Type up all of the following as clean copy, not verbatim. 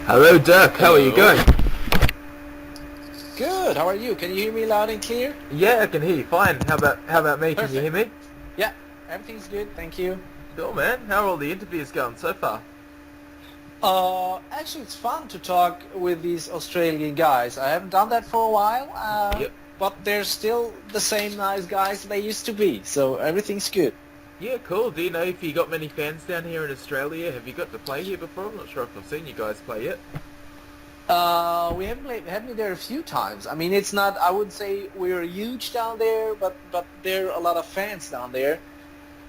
Hello, Dirk. How are you Hello. going? Good. How are you? Can you hear me loud and clear? Yeah, I can hear you fine. How about me? Can you hear Perfect. me? Yeah, everything's good. Thank you. Cool, man. How are all the interviews going so far? Actually, it's fun to talk with these Australian guys. I haven't done that for a while, Yep. but they're still the same nice guys they used to be. So everything's good. Yeah, cool. Do you know if you got many fans down here in Australia? Have you got to play here before? I'm not sure if I've seen you guys play yet. We haven't had me there a few times. I mean, it's not. I would say we're huge down there, but there are a lot of fans down there.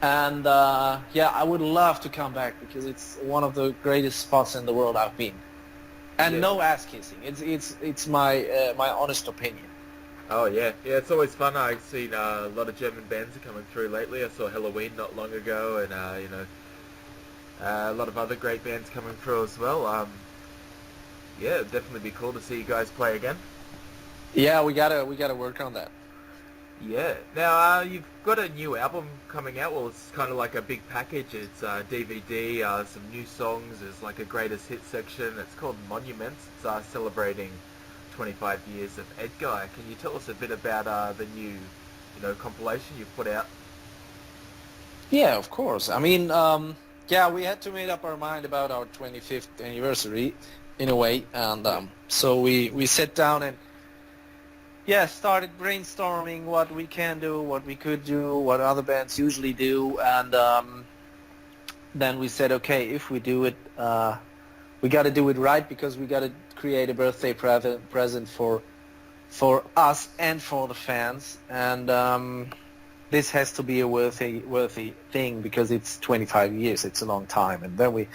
And yeah, I would love to come back because it's one of the greatest spots in the world I've been. And Yeah. no ass kissing. It's my my honest opinion. Oh yeah, yeah. It's always fun. I've seen a lot of German bands are coming through lately. I saw Halloween not long ago, and a lot of other great bands coming through as well. Yeah, it'd definitely be cool to see you guys play again. Yeah, we gotta work on that. Yeah. Now, you've got a new album coming out. Well, it's kind of like a big package. It's DVD, some new songs. There's like a greatest hits section. It's called Monuments. It's celebrating 25 years of EDGUY. Can you tell us a bit about the new, compilation you've put out? Yeah, of course. I mean, yeah, we had to make up our mind about our 25th anniversary, in a way, and so we sat down and yeah, started brainstorming what we can do, what we could do, what other bands usually do, and then we said, okay, if we do it, we got to do it right because we got to create a birthday present for us and for the fans, and this has to be a worthy thing because it's 25 years. It's a long time, and then we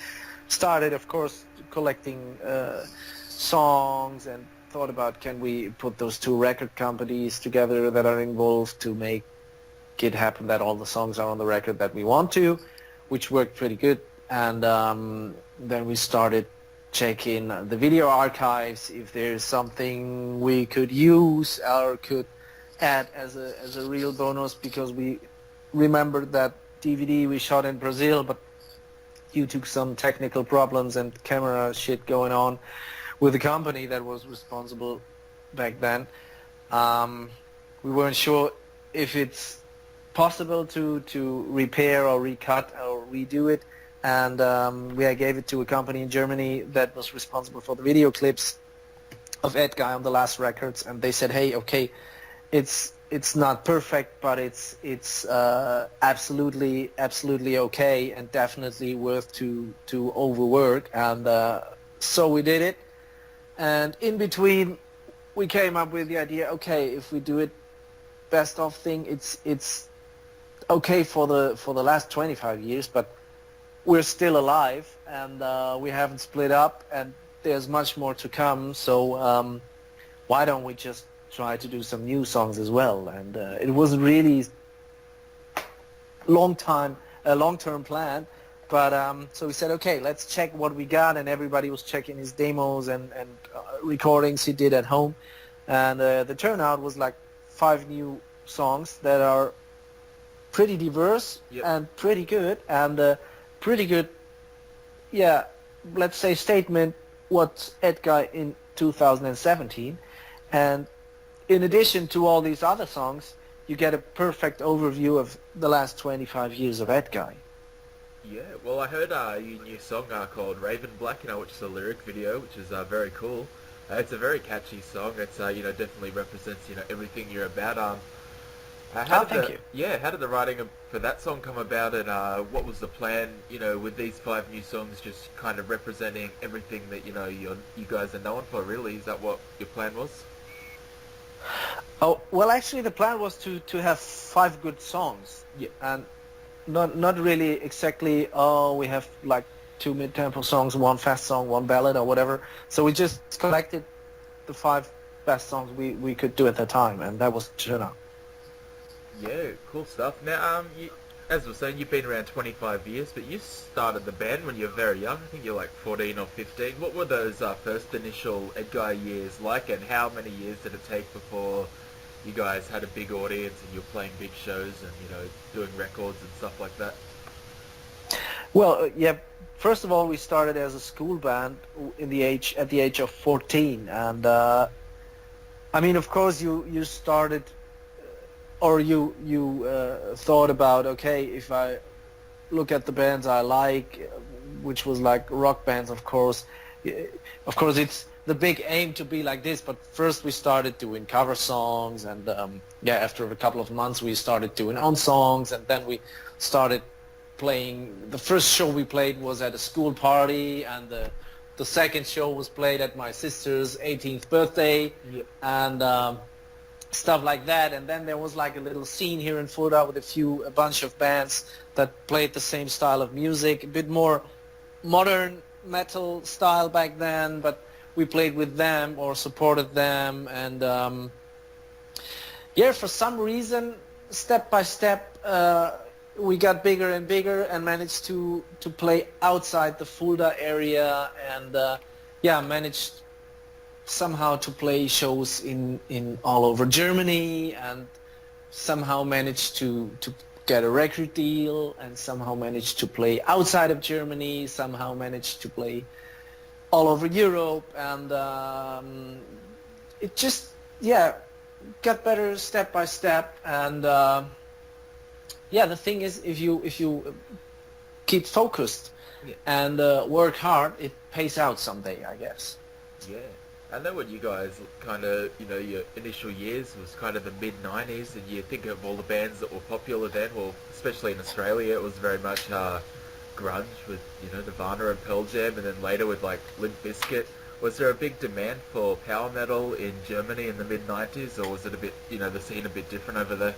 started, of course, collecting songs and thought about can we put those two record companies together that are involved to make it happen that all the songs are on the record that we want to, which worked pretty good. And then we started checking the video archives if there's something we could use or could add as a real bonus, because we remembered that DVD we shot in Brazil, but due to some technical problems and camera shit going on with the company that was responsible back then, we weren't sure if it's possible to repair or recut or redo it, and we gave it to a company in Germany that was responsible for the video clips of EDGUY on the last records, and they said, hey, okay, it's not perfect, but it's absolutely okay and definitely worth to overwork, and so we did it. And in between, we came up with the idea, okay, if we do it best of thing, it's okay for the last 25 years, but we're still alive, and we haven't split up, and there's much more to come. So why don't we just try to do some new songs as well? And it was really a long-term plan. But so we said, okay, let's check what we got, and everybody was checking his demos and recordings he did at home, and the turnout was like 5 new songs that are pretty diverse. Yep. And pretty good, and pretty good, yeah, let's say statement what's EDGUY in 2017, and in addition to all these other songs, you get a perfect overview of the last 25 years of EDGUY. Yeah, well, I heard your new song called Raven Black, which is a lyric video, which is very cool. It's a very catchy song. It's definitely represents everything you're about. Thank you. Yeah, how did the writing for that song come about, and what was the plan? With these 5 new songs, just kind of representing everything that you guys are known for. Really, is that what your plan was? Oh well, actually, the plan was to have 5 good songs. Yeah. And not really exactly, we have like 2 mid-tempo songs, 1 fast song, 1 ballad or whatever. So we just collected the 5 best songs we could do at the time, and that was turnout. Yeah, cool stuff. Now, as we're saying, you've been around 25 years, but you started the band when you were very young. I think you're like 14 or 15. What were those first initial EDGUY years like, and how many years did it take before you guys had a big audience and you're playing big shows and doing records and stuff like that? Well, yeah. First of all, we started as a school band at the age of 14, and I mean, of course, you started, or you thought about, okay, if I look at the bands I like, which was like rock bands, of course. Of course, it's the big aim to be like this. But first, we started doing cover songs, and yeah, after a couple of months, we started doing own songs, and then we started playing. The first show we played was at a school party, and the second show was played at my sister's 18th birthday, Yep. and stuff like that. And then there was like a little scene here in Fulda with a bunch of bands that played the same style of music, a bit more modern metal style back then, but we played with them or supported them. And yeah, for some reason, step by step, we got bigger and bigger and managed to play outside the Fulda area, and yeah, managed somehow to play shows in all over Germany, and somehow managed to get a record deal, and somehow managed to play outside of Germany, somehow managed to play all over Europe, and it just, yeah, got better step by step. And yeah, the thing is, if you keep focused, Yeah. and work hard, it pays out someday, I guess. Yeah. And then when you guys kind of, your initial years was kind of the mid-90s, and you think of all the bands that were popular then, well, especially in Australia, it was very much grunge with, Nirvana and Pearl Jam, and then later with, like, Limp Bizkit. Was there a big demand for power metal in Germany in the mid-90s, or was it a bit, the scene a bit different over there?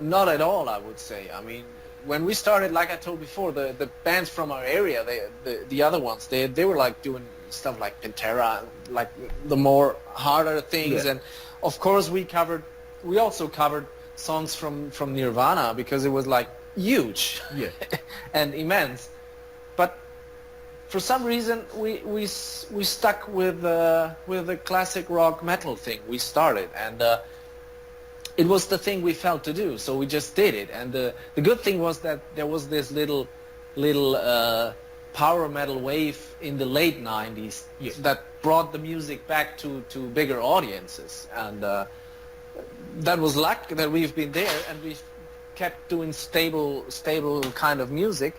Not at all, I would say. I mean, when we started, like I told before, the bands from our area, the other ones, they were like doing stuff like Pantera, like the more harder things. Yeah. And of course, we also covered songs from Nirvana, because it was like huge, Yeah. and immense. But for some reason, we stuck with the classic rock metal thing we started, and it was the thing we felt to do, so we just did it. And the good thing was that there was this little power metal wave in the late 90s, Yeah. that brought the music back to bigger audiences. And that was luck that we've been there, and we've kept doing stable kind of music,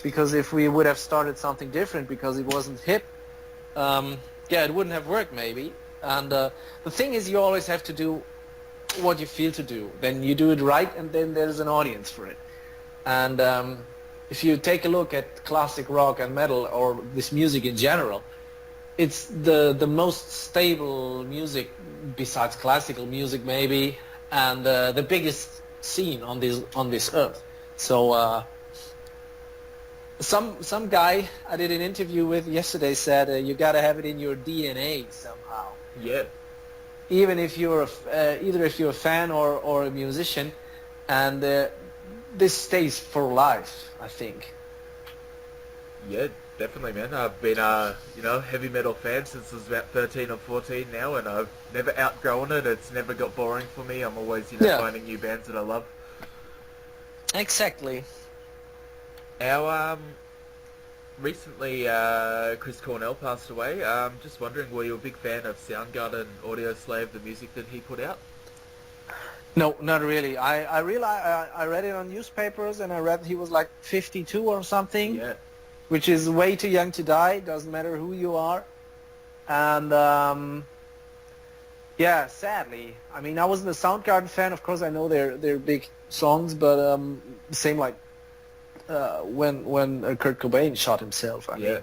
because if we would have started something different because it wasn't hip, yeah, it wouldn't have worked maybe. And the thing is, you always have to do what you feel to do. Then you do it right, and then there's an audience for it. And if you take a look at classic rock and metal, or this music in general, it's the most stable music besides classical music maybe, and the biggest scene on this earth. So some guy I did an interview with yesterday said you gotta have it in your DNA somehow. Yeah. Even if you're either if you're a fan or a musician, and this stays for life, I think. Yeah, definitely, man. I've been, heavy metal fan since I was about 13 or 14 now, and I've never outgrown it. It's never got boring for me. I'm always, Yeah. finding new bands that I love. Exactly. Our, recently, Chris Cornell passed away. Just wondering, were you a big fan of Soundgarden, Audio Slave, the music that he put out? No, not really. I read it on newspapers, and I read he was like 52 or something. Yeah. Which is way too young to die. Doesn't matter who you are. And yeah, sadly. I mean, I wasn't a Soundgarden fan. Of course, I know their big songs, but same like when Kurt Cobain shot himself. I mean,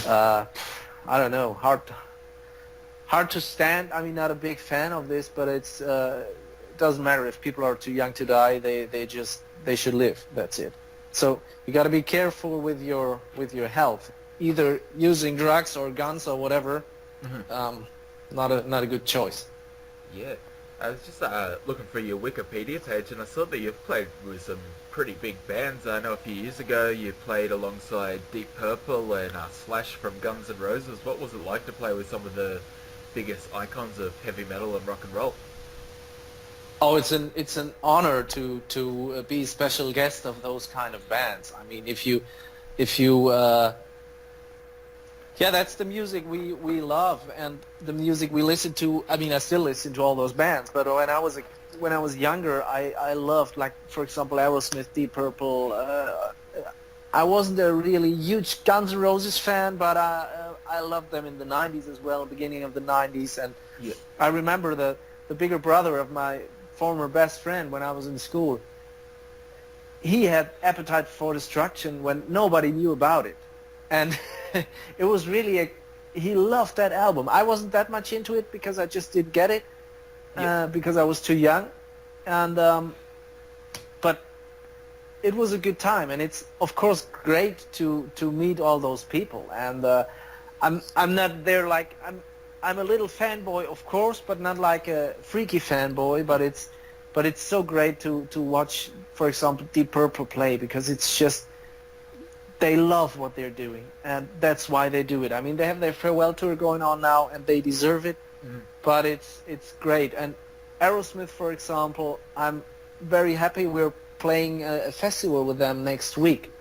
I don't know. Hard to stand. I mean, not a big fan of this, but it doesn't matter if people are too young to die. They should live. That's it. So you got to be careful with your health, either using drugs or guns or whatever. Mm-hmm. Not a good choice. Yeah. I was just looking for your Wikipedia page, and I saw that you've played with some pretty big bands. I know a few years ago you played alongside Deep Purple and Slash from Guns N' Roses. What was it like to play with some of the biggest icons of heavy metal and rock and roll. Oh, it's an honor to be special guest of those kind of bands. I mean, if you yeah, that's the music we love and the music we listen to. I mean, I still listen to all those bands, but when I was younger, I loved, like, for example, Aerosmith, Deep Purple. I wasn't a really huge Guns N' Roses fan, but I loved them in the 90s as well, beginning of the 90s. And Yeah. I remember the bigger brother of my former best friend when I was in school. He had Appetite for Destruction when nobody knew about it. And it was really he loved that album. I wasn't that much into it because I just didn't get it, because I was too young. And but it was a good time, and it's of course great to meet all those people. And I'm not there like I'm a little fanboy, of course, but not like a freaky fanboy. But it's so great to watch, for example, Deep Purple play, because it's just they love what they're doing, and that's why they do it. I mean, they have their farewell tour going on now, and they deserve it. Mhm. But it's great. And Aerosmith, for example, I'm very happy we're playing a festival with them next week.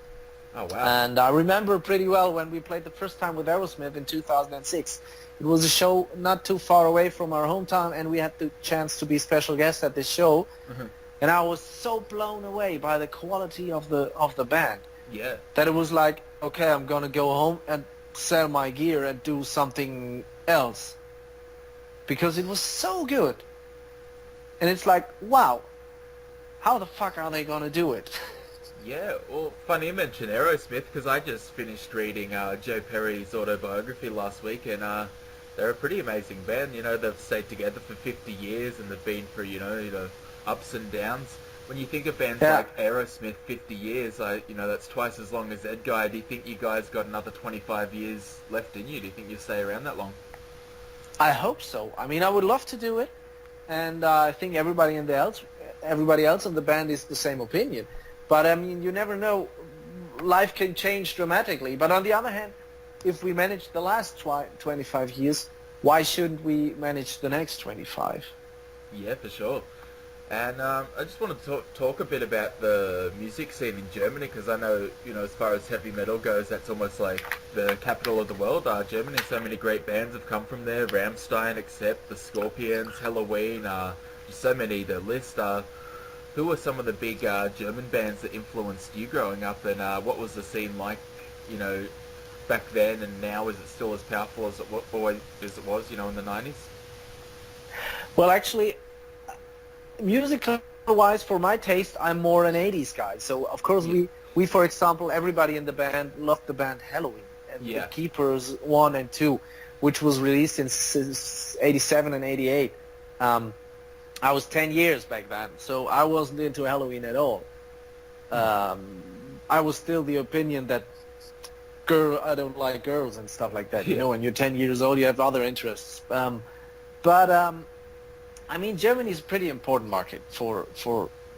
Oh wow. And I remember pretty well when we played the first time with Aerosmith in 2006. It was a show not too far away from our hometown, and we had the chance to be special guests at this show. Mhm. And I was so blown away by the quality of the band Yeah. that it was like, okay, I'm gonna go home and sell my gear and do something else, because it was so good. And it's like, wow, how the fuck are they gonna do it? Yeah, well, funny you mention Aerosmith, because I just finished reading Joe Perry's autobiography last week, and they're a pretty amazing band. You know, they've stayed together for 50 years, and they've been through, you know, ups and downs. When you think of bands Yeah. like Aerosmith, 50 years, that's twice as long as EDGUY. Do you think you guys got another 25 years left in you? Do you think you'll stay around that long? I hope so. I mean, I would love to do it, and I think everybody else in the band is the same opinion. But I mean, you never know. Life can change dramatically. But on the other hand, if we managed the last 25 years, why shouldn't we manage the next 25? Yeah, for sure. And I just want to talk a bit about the music scene in Germany, because I know, as far as heavy metal goes, that's almost like the capital of the world. Germany, so many great bands have come from there. Rammstein, Accept, the Scorpions, Halloween, just so many to list. Who were some of the big German bands that influenced you growing up, and what was the scene like, back then and now? Is it still as powerful as it was, in the 90s? Well, actually, musical-wise, for my taste, I'm more an 80s guy. So, of course, we, for example, everybody in the band loved the band Halloween, and the Keepers 1 and 2, which was released in 87 and 88. I was 10 years back then, so I wasn't into Halloween at all. I was still the opinion that I don't like girls and stuff like that. When you're 10 years old, you have other interests. I mean, Germany is a pretty important market for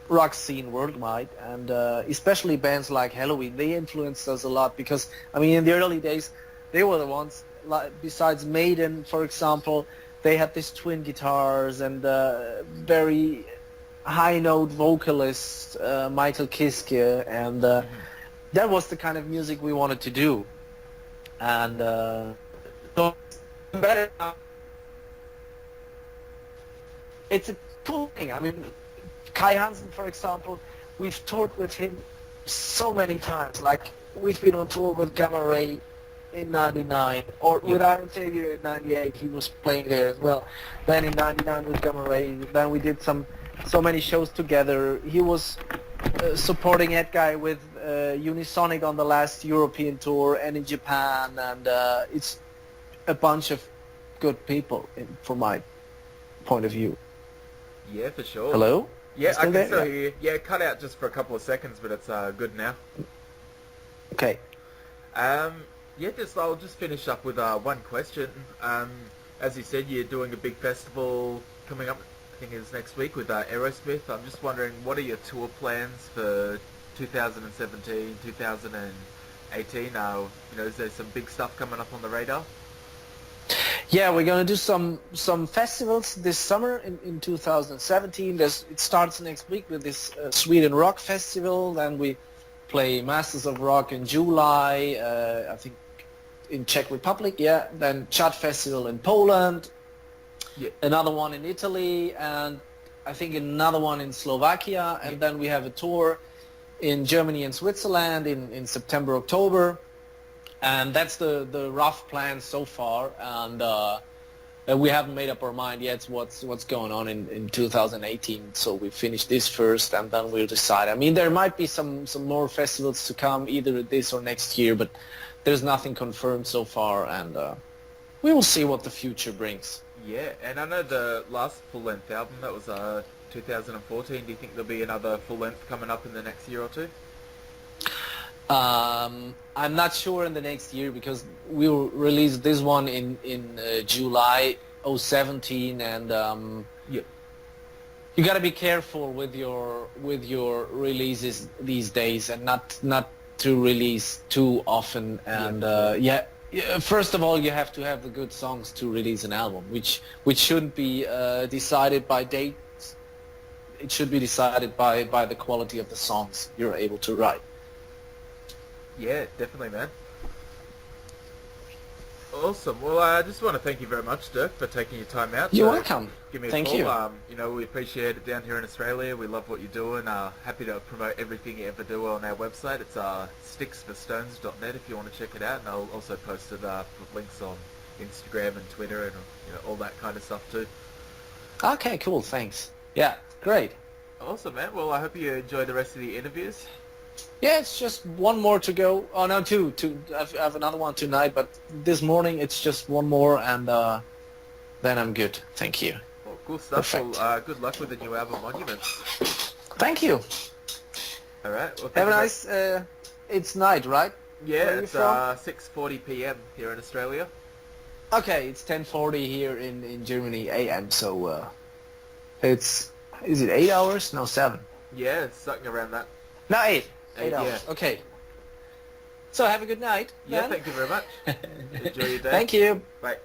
rock scene worldwide, and especially bands like Halloween. They influenced us a lot because, I mean, in the early days, they were the ones, besides Maiden, for example, they had these twin guitars and very high-note vocalist, Michael Kiske, and that was the kind of music we wanted to do. And so better now. It's a cool thing. I mean, Kai Hansen, for example, we've toured with him so many times. Like, we've been on tour with Gamma Ray in 99, or with Iron Savior in 98, he was playing there as well. Then in 99 with Gamma Ray, then we did so many shows together. He was supporting EDGUY with Unisonic on the last European tour and in Japan, and it's a bunch of good people from my point of view. Yeah, for sure. Hello? Yeah, I can still hear you. Yeah, cut out just for a couple of seconds, but it's good now. Okay. I'll just finish up with one question. As you said, you're doing a big festival coming up, I think it's next week, with Aerosmith. I'm just wondering, what are your tour plans for 2017, 2018? Is there some big stuff coming up on the radar? Yeah, we're gonna do some festivals this summer in 2017. It starts next week with this Sweden Rock Festival. Then we play Masters of Rock in July. I think in Czech Republic. Yeah. Then Chad Festival in Poland. Yeah. Another one in Italy, and I think another one in Slovakia. And then we have a tour in Germany and Switzerland in September, October. And that's the rough plan so far, and we haven't made up our mind yet what's going on in 2018. So we finish this first, and then we'll decide. I mean, there might be some more festivals to come, either this or next year, but there's nothing confirmed so far, and we will see what the future brings. Yeah, and I know the last full-length album, that was 2014. Do you think there'll be another full-length coming up in the next year or two? I'm not sure in the next year, because we will release this one in July 2017, and Yeah. you got to be careful with your releases these days, and not to release too often. And first of all, you have to have the good songs to release an album, which shouldn't be decided by dates. It should be decided by the quality of the songs you're able to write. Yeah, definitely, man. Awesome. Well, I just want to thank you very much, Dirk, for taking your time out. You're welcome. Give me a Thank call. you. You know, we appreciate it down here in Australia. We love what you're doing. Happy to promote everything you ever do on our website. It's sticksforstones.net if you want to check it out, and I'll also post it with links on Instagram and Twitter and all that kind of stuff too. Okay, cool. Thanks. Yeah, great. Awesome, man. Well, I hope you enjoy the rest of the interviews. Yeah, it's just one more to go. Oh no, two. I have another one tonight, but this morning it's just one more, and then I'm good. Thank you. Well, cool stuff. Perfect. Well, good luck with the new album, Monuments. Thank you. All right. Well, Have a nice. It's night, right? Yeah, Where are you it's from? 6:40 p.m. here in Australia. Okay, it's 10:40 here in Germany AM. So is it 8 hours? No, 7. Yeah, it's something around that. No, 8. 8 Yeah. hours. Okay. So have a good night. Yeah, then. thank you very much. Enjoy your day. Thank you. Bye.